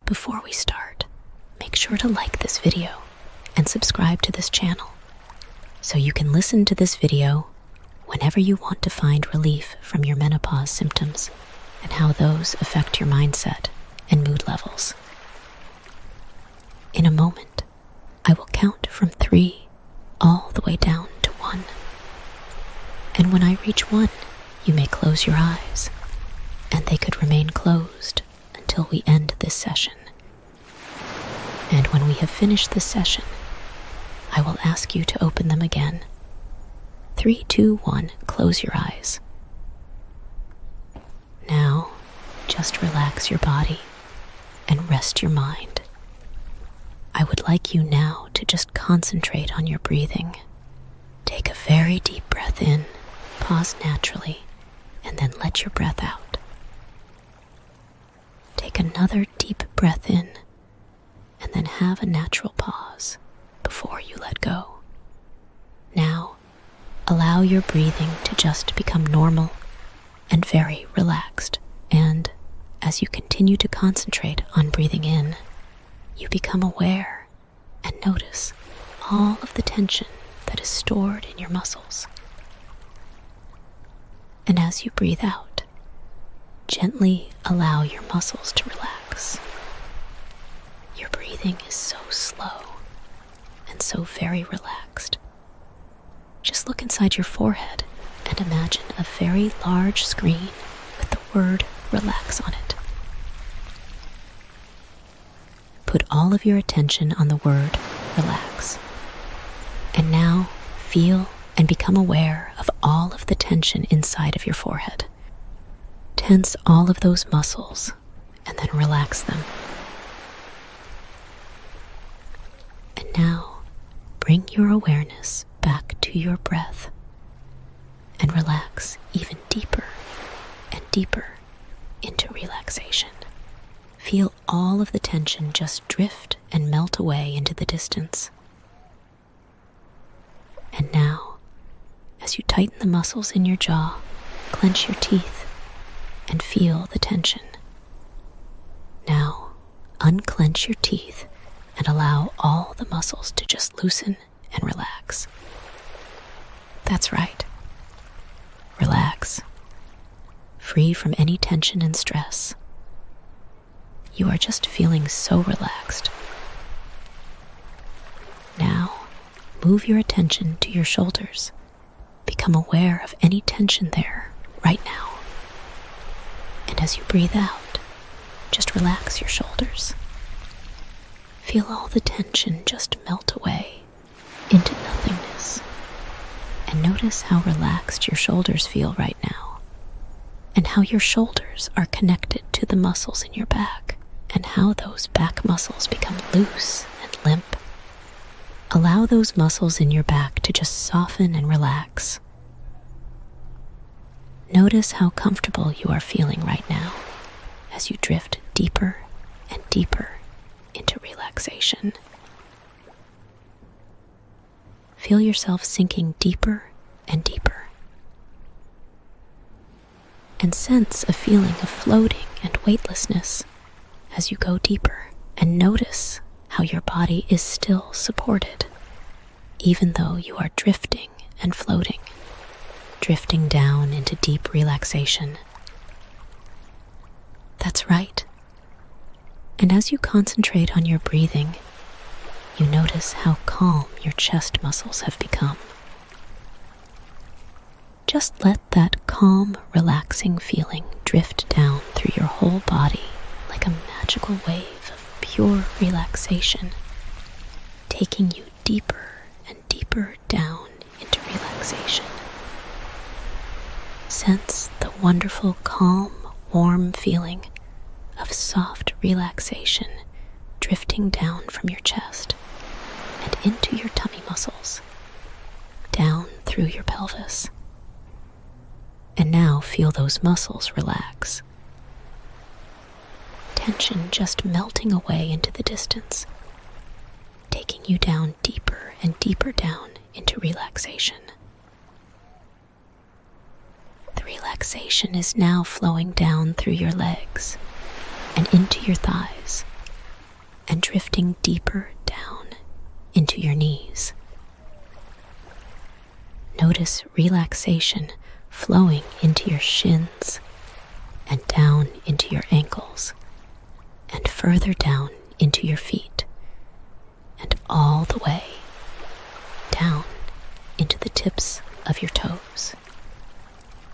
Before we start, make sure to like this video and subscribe to this channel so you can listen to this video whenever you want to find relief from your menopause symptoms and how those affect your mindset and mood levels. In a moment, I will count from 3 all the way down to 1. And when I reach 1, you may close your eyes, and they could remain closed until we end this session. And when we have finished this session, I will ask you to open them again. 3, 2, 1, close your eyes. Now, just relax your body and rest your mind. I would like you now to just concentrate on your breathing. Take a very deep breath in, pause naturally, and then let your breath out. Take another deep breath in, and then have a natural pause before you let go. Now, allow your breathing to just become normal and very relaxed, and as you continue to concentrate on breathing in, you become aware and notice all of the tension that is stored in your muscles. And as you breathe out, gently allow your muscles to relax. Your breathing is so slow and so very relaxed. Just look inside your forehead and imagine a very large screen with the word relax on it. Put all of your attention on the word relax. And now feel and become aware of all of the tension inside of your forehead. Tense all of those muscles and then relax them. And now bring your awareness back to your breath and relax even deeper and deeper into relaxation. Feel all of the tension just drift and melt away into the distance. And now, as you tighten the muscles in your jaw, clench your teeth, and feel the tension. Now, unclench your teeth and allow all the muscles to just loosen and relax. That's right. Relax. Free from any tension and stress. You are just feeling so relaxed. Now, move your attention to your shoulders. Become aware of any tension there right now. And as you breathe out, just relax your shoulders. Feel all the tension just melt away into nothingness. And notice how relaxed your shoulders feel right now, and how your shoulders are connected to the muscles in your back, and how those back muscles become loose and limp. Allow those muscles in your back to just soften and relax. Notice how comfortable you are feeling right now as you drift deeper and deeper into relaxation. Feel yourself sinking deeper and deeper. And sense a feeling of floating and weightlessness as you go deeper, and notice how your body is still supported, even though you are drifting and floating, drifting down into deep relaxation. That's right. And as you concentrate on your breathing, you notice how calm your chest muscles have become. Just let that calm, relaxing feeling drift down through your whole body like a magical wave of pure relaxation, taking you deeper and deeper down into relaxation. Sense the wonderful, calm, warm feeling of soft relaxation drifting down from your chest and into your tummy muscles, down through your pelvis. And now feel those muscles relax. Tension just melting away into the distance, taking you down deeper and deeper down into relaxation. The relaxation is now flowing down through your legs and into your thighs, drifting deeper down into your knees. Notice relaxation flowing into your shins and down into your ankles and further down into your feet and all the way down into the tips of your toes.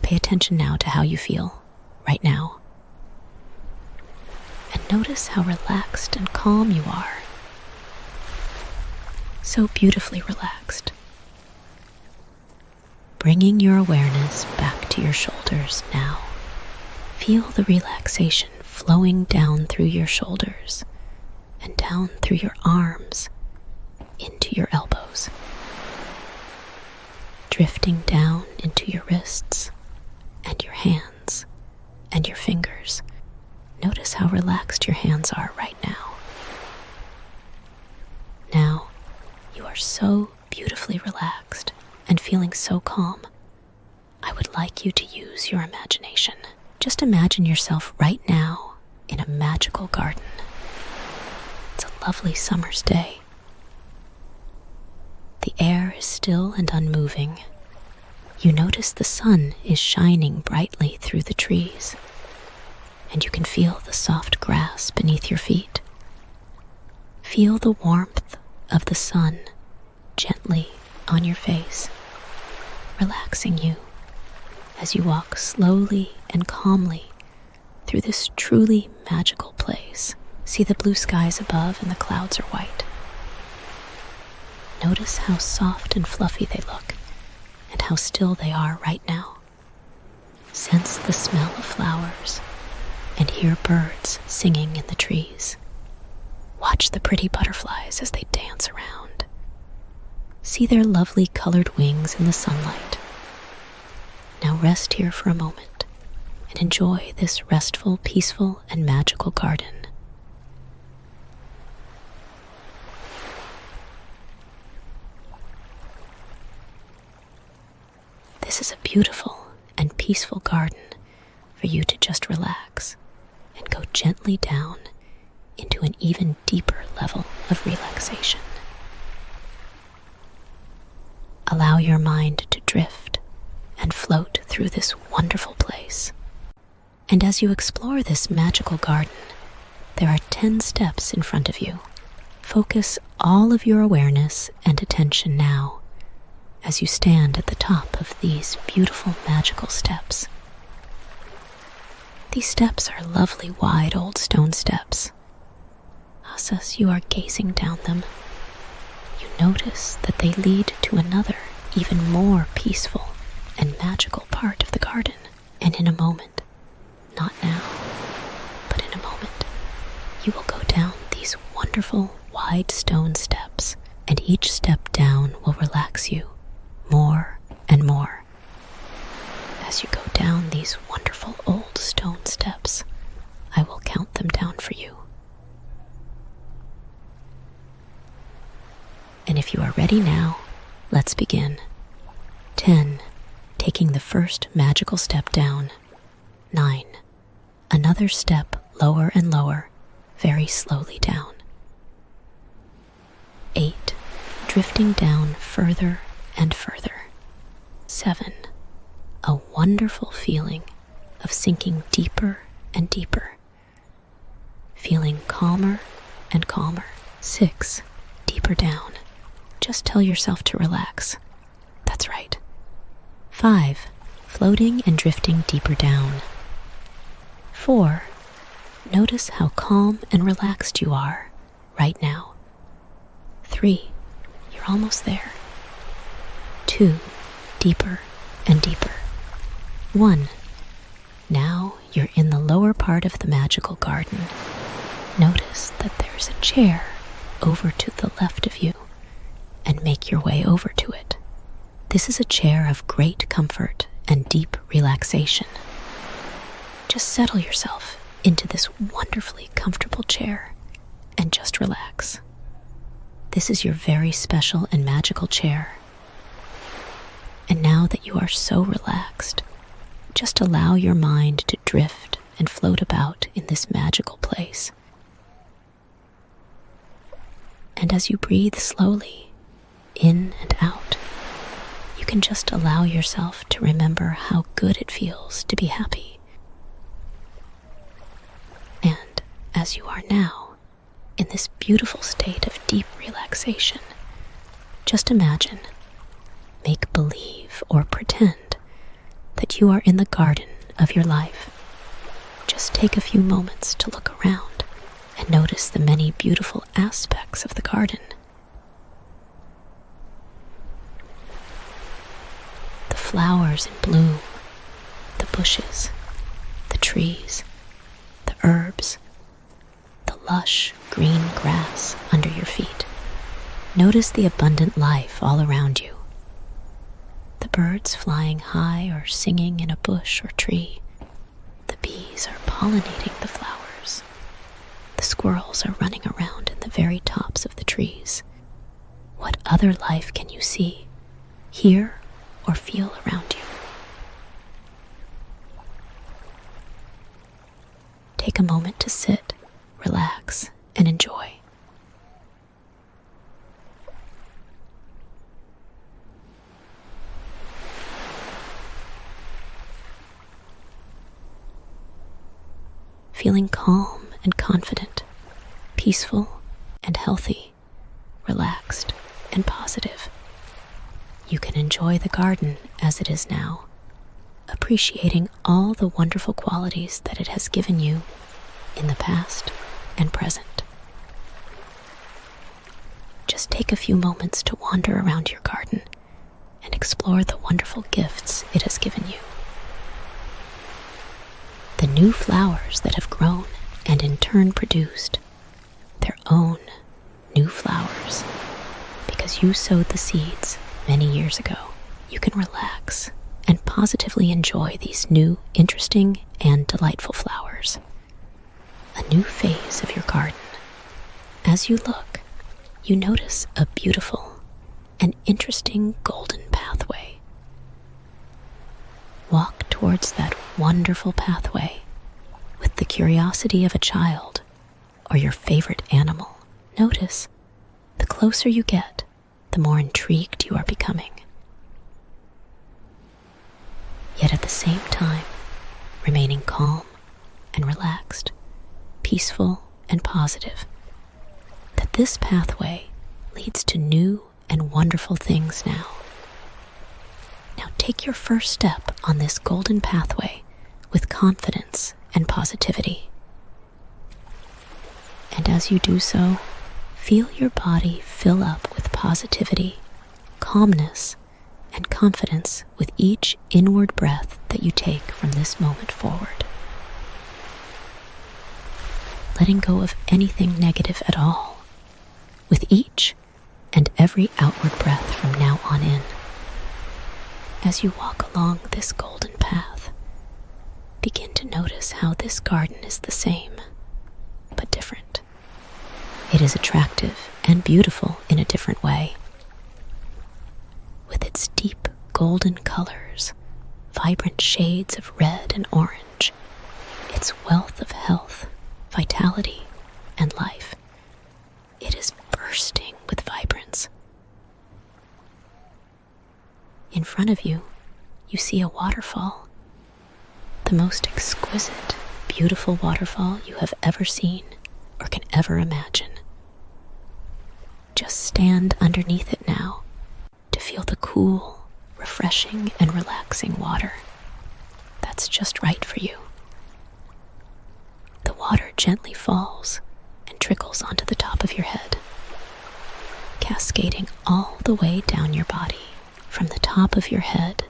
Pay attention now to how you feel right now. And notice how relaxed and calm you are. So beautifully relaxed. Bringing your awareness back to your shoulders now. Feel the relaxation flowing down through your shoulders and down through your arms into your elbows. Drifting down into your wrists and your hands and your fingers. Notice how relaxed your hands are right now. Now, you are so beautifully relaxed and feeling so calm. I would like you to use your imagination. Just imagine yourself right now in a magical garden. It's a lovely summer's day. The air is still and unmoving. You notice the sun is shining brightly through the trees, and you can feel the soft grass beneath your feet. Feel the warmth of the sun gently on your face, relaxing you as you walk slowly and calmly through this truly magical place. See the blue skies above and the clouds are white. Notice how soft and fluffy they look and how still they are right now. Sense the smell of flowers and hear birds singing in the trees. Watch the pretty butterflies as they dance around. See their lovely colored wings in the sunlight. Now rest here for a moment and enjoy this restful, peaceful, and magical garden. This is a beautiful and peaceful garden for you to just relax and go gently down into an even deeper level of relaxation. Allow your mind to drift and float through this wonderful place. And as you explore this magical garden, there are 10 steps in front of you. Focus all of your awareness and attention now as you stand at the top of these beautiful magical steps. These steps are lovely wide old stone steps. As you are gazing down them, you notice that they lead to another, even more peaceful and magical part of the garden. And in a moment, not now, but in a moment, you will go down these wonderful wide stone steps, and each step down will relax you more and more. As you go down these wonderful old stone steps, I will count them down for you. And if you are ready now, let's begin. 10. Taking the first magical step down. 9. Another step lower and lower, very slowly down. 8. Drifting down further and further. 7. A wonderful feeling of sinking deeper and deeper. Feeling calmer and calmer. 6. Deeper down. Just tell yourself to relax. That's right. 5. Floating and drifting deeper down. 4. Notice how calm and relaxed you are right now. 3. You're almost there. 2. Deeper and deeper. 1. Now you're in the lower part of the magical garden. Notice that there's a chair over to the left of you, and make your way over to it. This is a chair of great comfort and deep relaxation. Just settle yourself into this wonderfully comfortable chair and just relax. This is your very special and magical chair. And now that you are so relaxed, just allow your mind to drift and float about in this magical place. And as you breathe slowly, in and out, you can just allow yourself to remember how good it feels to be happy. And as you are now, in this beautiful state of deep relaxation, just imagine, make believe, or pretend that you are in the garden of your life. Just take a few moments to look around and notice the many beautiful aspects of the garden. The flowers in bloom, the bushes, the trees, the herbs, the lush green grass under your feet. Notice the abundant life all around you. The birds flying high or singing in a bush or tree. The bees are pollinating the flowers. The squirrels are running around in the very tops of the trees. What other life can you see, hear, or feel around you? Take a moment to sit, relax, and enjoy. Feeling calm and confident, peaceful and healthy, relaxed and positive, you can enjoy the garden as it is now, appreciating all the wonderful qualities that it has given you in the past and present. Just take a few moments to wander around your garden and explore the wonderful gifts it has given you. The new flowers that have grown and in turn produced their own new flowers because you sowed the seeds many years ago. You can relax and positively enjoy these new, interesting, and delightful flowers. A new phase of your garden. As you look, you notice a beautiful and interesting golden pathway. Walk towards that wonderful pathway with the curiosity of a child or your favorite animal. Notice, the closer you get, the more intrigued you are becoming. Yet at the same time, remaining calm and relaxed, peaceful and positive, that this pathway leads to new and wonderful things now. Now take your first step on this golden pathway with confidence and positivity. And as you do so, feel your body fill up with positivity, calmness, and confidence with each inward breath that you take from this moment forward. Letting go of anything negative at all, with each and every outward breath from now on in. As you walk along this golden path, begin to notice how this garden is the same, but different. It is attractive and beautiful in a different way. With its deep golden colors, vibrant shades of red and orange, its wealth of health, vitality, and life, it is bursting with vibrance. In front of you, you see a waterfall, the most exquisite, beautiful waterfall you have ever seen or can ever imagine. Just stand underneath it now to feel the cool, refreshing, and relaxing water that's just right for you. The water gently falls and trickles onto the top of your head, cascading all the way down your body, from the top of your head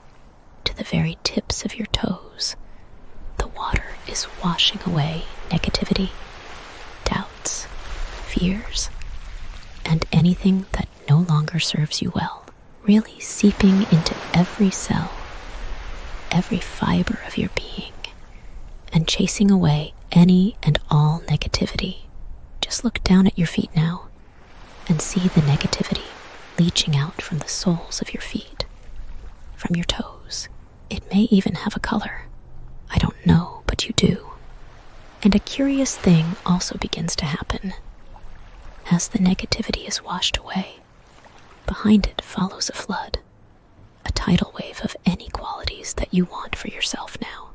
to the very tips of your toes. The water is washing away negativity, doubts, fears, and anything that no longer serves you well, really seeping into every cell, every fiber of your being, and chasing away any and all negativity. Just look down at your feet now and see the negativity leaching out from the soles of your feet, from your toes. It may even have a color. I don't know, but you do. And a curious thing also begins to happen. as the negativity is washed away, behind it follows a flood, a tidal wave of any qualities that you want for yourself now.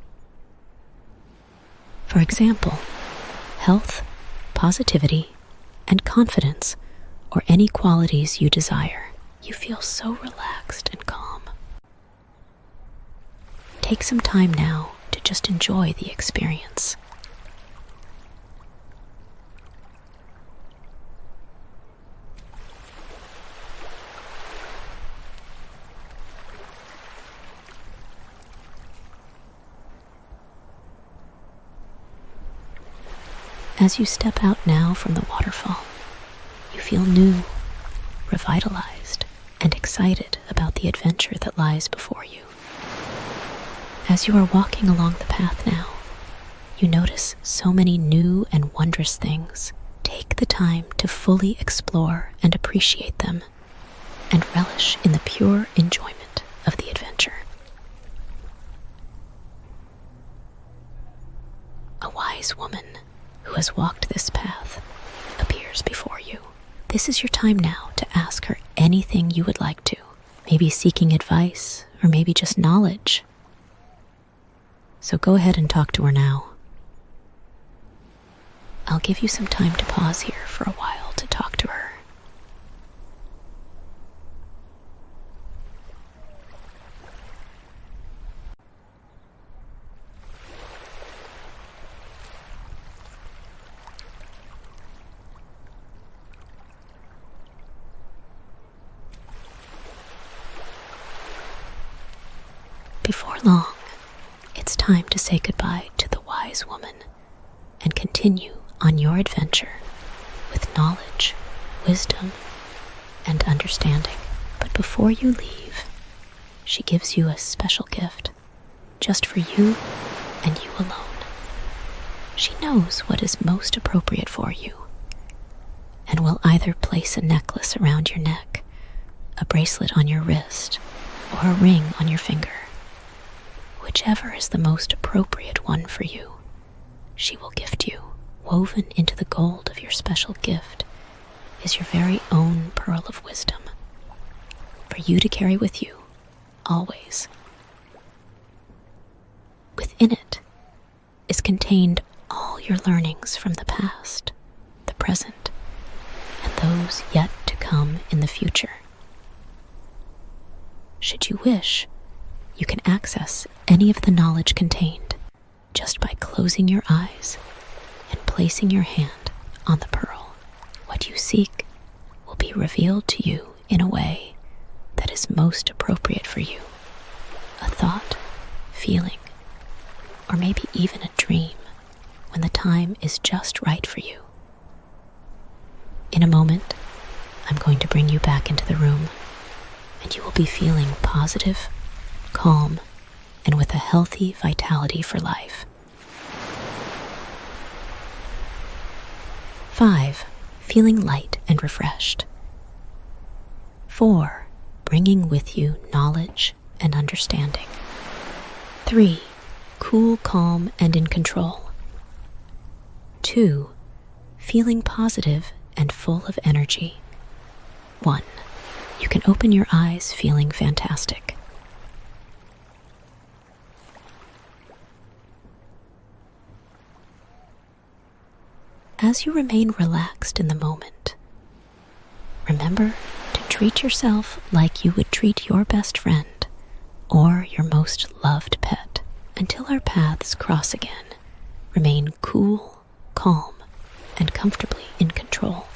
For example, health, positivity, and confidence, or any qualities you desire. You feel so relaxed and calm. Take some time now to just enjoy the experience. As you step out now from the waterfall, you feel new, revitalized, and excited about the adventure that lies before you. As you are walking along the path now, you notice so many new and wondrous things. Take the time to fully explore and appreciate them, and relish in the pure enjoyment of the adventure. A wise woman who has walked this path appears before you. This is your time now to ask her anything you would like to, maybe seeking advice or maybe just knowledge. So go ahead and talk to her now. I'll give you some time to pause here for a while to talk to her. Before long, it's time to say goodbye to the wise woman and continue on your adventure with knowledge, wisdom, and understanding. But before you leave, she gives you a special gift, just for you and you alone. She knows what is most appropriate for you, and will either place a necklace around your neck, a bracelet on your wrist, or a ring on your finger. Whichever is the most appropriate one for you, she will gift you. Woven into the gold of your special gift is your very own pearl of wisdom, for you to carry with you, always. Within it is contained all your learnings from the past, the present, and those yet to come in the future. Should you wish, you can access any of the knowledge contained just by closing your eyes and placing your hand on the pearl. What you seek will be revealed to you in a way that is most appropriate for you. A thought, feeling, or maybe even a dream when the time is just right for you. In a moment, I'm going to bring you back into the room, and you will be feeling positive, calm, and with a healthy vitality for life. 5. Feeling light and refreshed. 4. Bringing with you knowledge and understanding. 3. Cool, calm, and in control. 2. Feeling positive and full of energy. 1. You can open your eyes feeling fantastic. As you remain relaxed in the moment, remember to treat yourself like you would treat your best friend or your most loved pet. Until our paths cross again, remain cool, calm, and comfortably in control.